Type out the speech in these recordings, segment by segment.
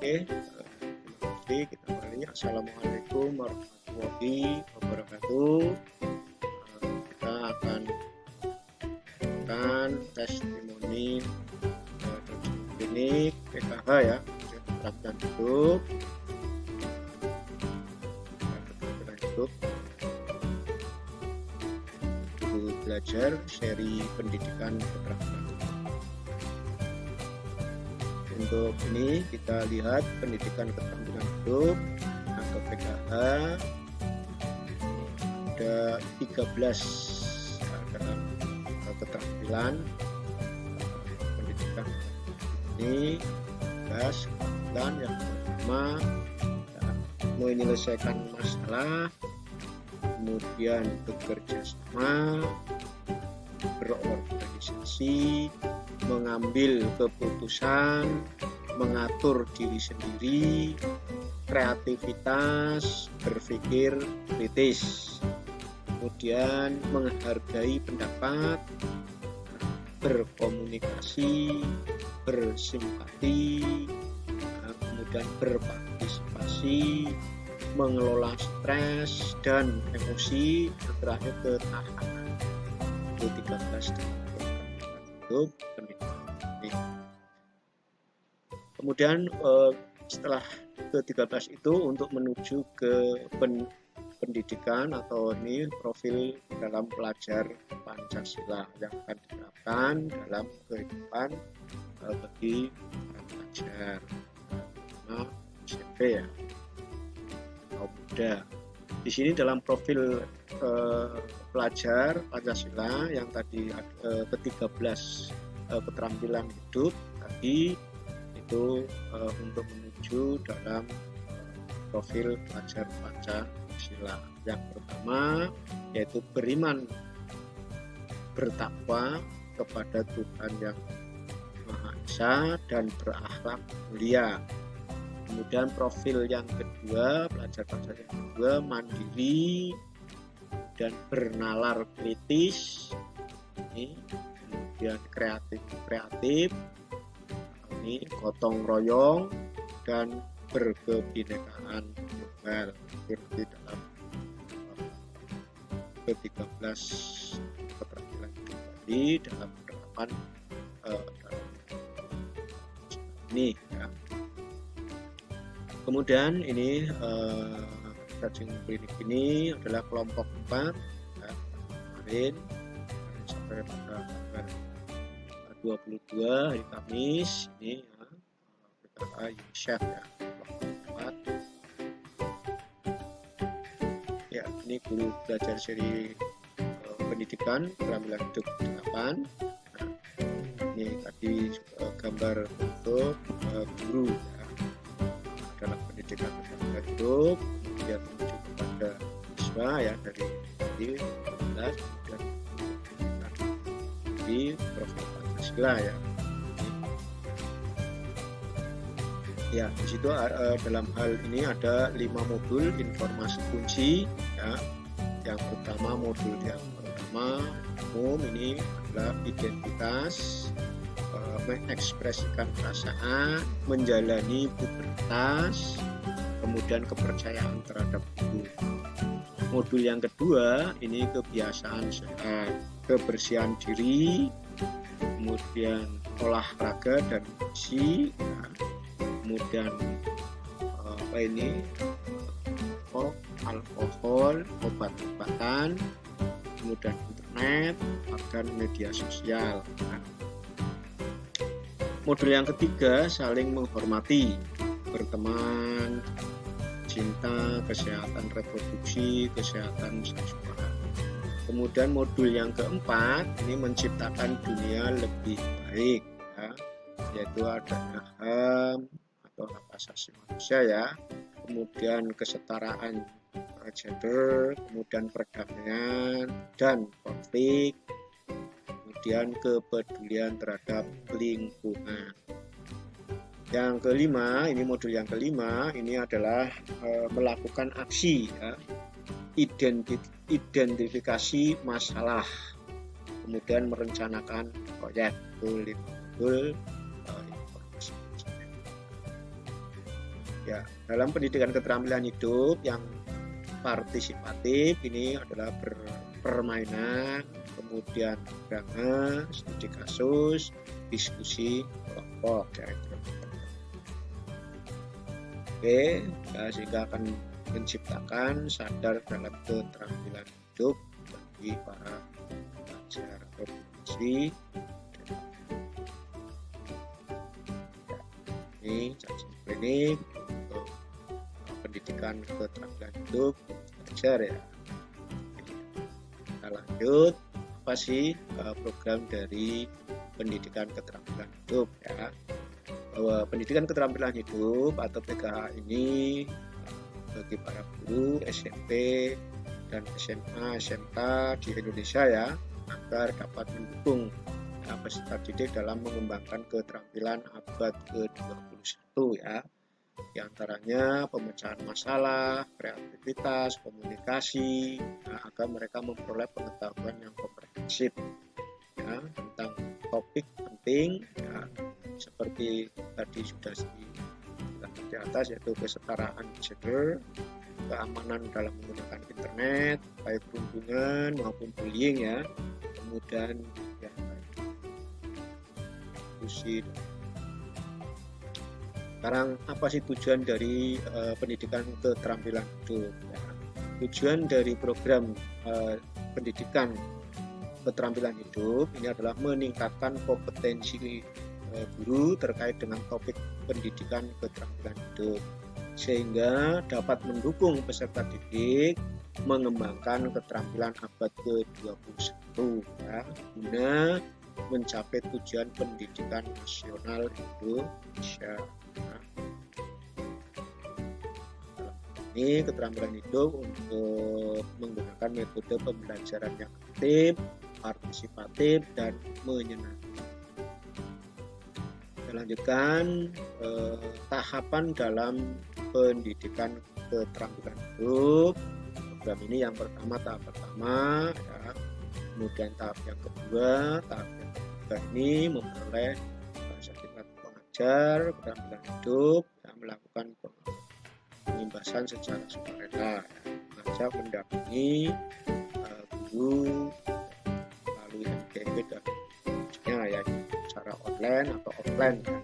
terima kasih. Kita kembali. Assalamualaikum warahmatullahi wabarakatuh. Kita akan melakukan testimoni klinik PKH ya, keterampilan hidup. Buku belajar seri pendidikan keterampilan. Untuk ini kita lihat pendidikan keterampilan hidup atau PKH ada 13 dalam keterampilan pendidikan ini. Keterampilan yang pertama menyelesaikan masalah, kemudian bekerja sama, berorganisasi, mengambil keputusan, mengatur diri sendiri, kreativitas, berpikir kritis, kemudian menghargai pendapat, berkomunikasi, bersimpati, kemudian berpartisipasi, mengelola stres dan emosi, terakhir ketahanan. Itu 13 hidup pendidikan ini. Kemudian setelah ke-13 itu untuk menuju ke pendidikan atau ini profil dalam pelajar Pancasila yang akan diterapkan dalam kehidupan bagi para pelajar SMP ya, kaum muda. Di sini dalam profil pelajar Pancasila yang tadi ke-13 keterampilan hidup tadi itu untuk menuju dalam profil pelajar Pancasila. Yang pertama yaitu beriman, bertakwa kepada Tuhan yang Maha Esa dan berakhlak mulia. Kemudian profil yang kedua, pelajar yang kedua mandiri dan bernalar kritis. Ini kemudian kreatif, ini gotong royong dan berkebinekaan global. Seperti dalam ke-13 keterampilan tadi dalam penerapan ini ya. Kemudian ini coaching klinik ini adalah kelompok 4 ya, kemarin sampai pada tanggal 22 hari Kamis ini ya, PKH UNICEF ya, kelompok 4 ya. Ini guru belajar seri pendidikan keterampilan hidup 8. Nah, ini tadi gambar untuk guru ya, dalam pendidikan keterampilan hidup, kemudian menuju kepada siswa ya dari 15 dan di profil Pancasila ya. Ya, di situ dalam hal ini ada 5 modul informasi kunci ya. Yang pertama modul yang pertama umum ini adalah identitas, mengekspresikan perasaan, menjalani pubertas, kemudian kepercayaan terhadap tubuh. Modul yang kedua ini kebiasaan sehat, kebersihan diri, kemudian olahraga dan gizi, ya. Kemudian alkohol, obat-obatan, kemudian internet, dan media sosial. Nah, modul yang ketiga saling menghormati, berteman, cinta, kesehatan reproduksi, kesehatan seksual. Kemudian modul yang keempat ini menciptakan dunia lebih baik ya, yaitu adanya HAM atau hak asasi manusia ya, kemudian kesetaraan gender, kemudian perdamaian dan konflik, kemudian kepedulian terhadap lingkungan. Yang kelima, ini modul yang kelima, ini adalah melakukan aksi ya, identifikasi masalah, kemudian merencanakan proyek. Ya, dalam pendidikan keterampilan hidup yang partisipatif ini adalah permainan, kemudian drama, studi kasus, diskusi kelompok. Oke, sehingga akan menciptakan sadar dalam keterampilan hidup bagi para pelajar organisasi. Ini cacing klinik untuk pendidikan keterampilan hidup belajar ya. Kita lanjut, apa sih program dari pendidikan keterampilan hidup ya? Bahwa pendidikan keterampilan hidup atau PKH ini bagi para guru SMP dan SMA SMK di Indonesia ya, agar dapat mendukung peserta didik dalam mengembangkan keterampilan abad ke-21 ya. Di antaranya pemecahan masalah, kreativitas, komunikasi, agar mereka memperoleh pengetahuan yang komprehensif ya, tentang topik penting ya, seperti tadi sudah dijelaskan di atas, yaitu kesetaraan gender, keamanan dalam menggunakan internet, baik perundungan maupun bullying ya, kemudian ya, diskusi. Sekarang apa sih tujuan dari pendidikan keterampilan hidup? Ya, tujuan dari program pendidikan keterampilan hidup ini adalah meningkatkan kompetensi guru terkait dengan topik pendidikan keterampilan hidup, sehingga dapat mendukung peserta didik mengembangkan keterampilan abad ke-21 ya, guna mencapai tujuan pendidikan nasional Indonesia. Ini keterampilan hidup untuk menggunakan metode pembelajaran yang aktif, partisipatif, dan menyenangkan. Kita lanjutkan tahapan dalam pendidikan keterampilan hidup. Program ini yang pertama, tahap pertama ya, kemudian tahap yang kedua, tahap yang ketiga ini memperoleh sertifikat pengajar keterampilan hidup yang melakukan pengimbasan secara sukarela, mengajar mendampingi guru melalui MTB dan seterusnya ya, secara online atau offline kan.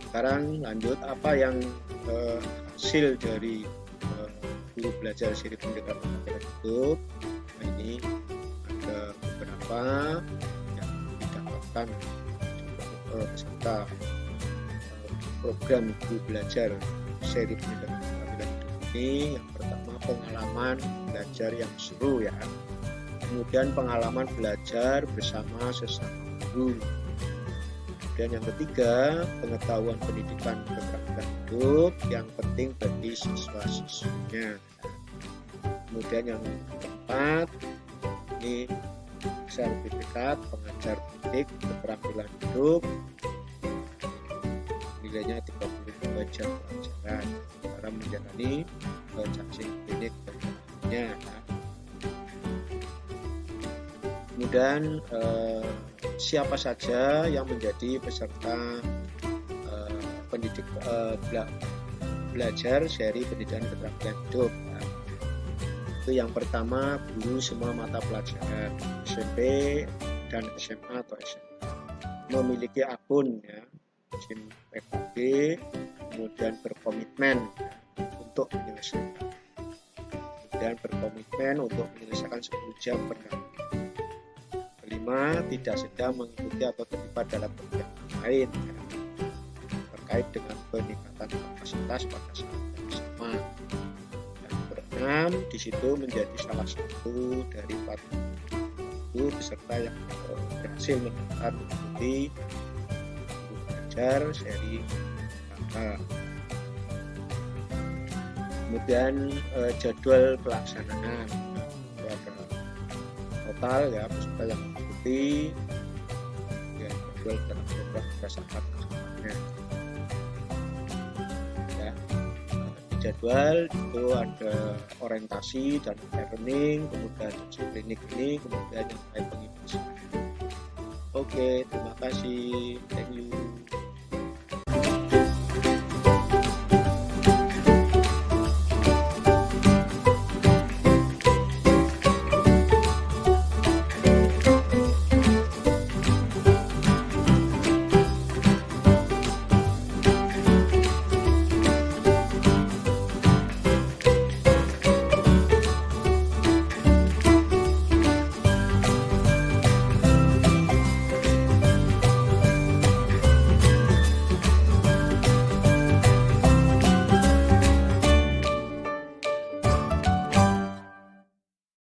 Sekarang lanjut, apa yang hasil dari guru belajar seri pendidikan keterampilan hidup. Nah, ini ada beberapa yang didapatkan peserta program guru belajar seri pendidikan keterampilan hidup ini. Yang pertama, pengalaman belajar yang seru ya, kemudian pengalaman belajar bersama sesama guru, kemudian yang ketiga, pengetahuan pendidikan keterampilan hidup yang penting bagi siswa-siswinya. Kemudian yang keempat, ini sertifikat pengajar didik keterampilan hidup, nilainya 32 jam pelajaran dalam menjalani cacing klinik berikutnya. Kemudian siapa saja yang menjadi peserta pendidik belajar seri pendidikan keterampilan hidup ya. Itu yang pertama, guru semua mata pelajaran SMP dan SMA atau SMK, memiliki akun ya SIM PKB, kemudian berkomitmen ya, untuk menyelesaikan, kemudian berkomitmen untuk menyelesaikan 10 jam per hari. Kelima, tidak sedang mengikuti atau terlibat dalam kegiatan lain ya, terkait dengan peningkatan kapasitas pada saat yang sama. Dan keenam, di situ menjadi salah satu dari 40 peserta yang berhasil mendaftar mengikuti guru belajar seri KK. Kemudian jadwal pelaksanaan, ada total ya peserta yang mengikuti ya, jadwal dalam program berdasarkan kesempatannya. Jadwal itu ada orientasi dan learning, kemudian uji klinik ini, kemudian yang lain pengimbasan. Oke, terima kasih. Thank you.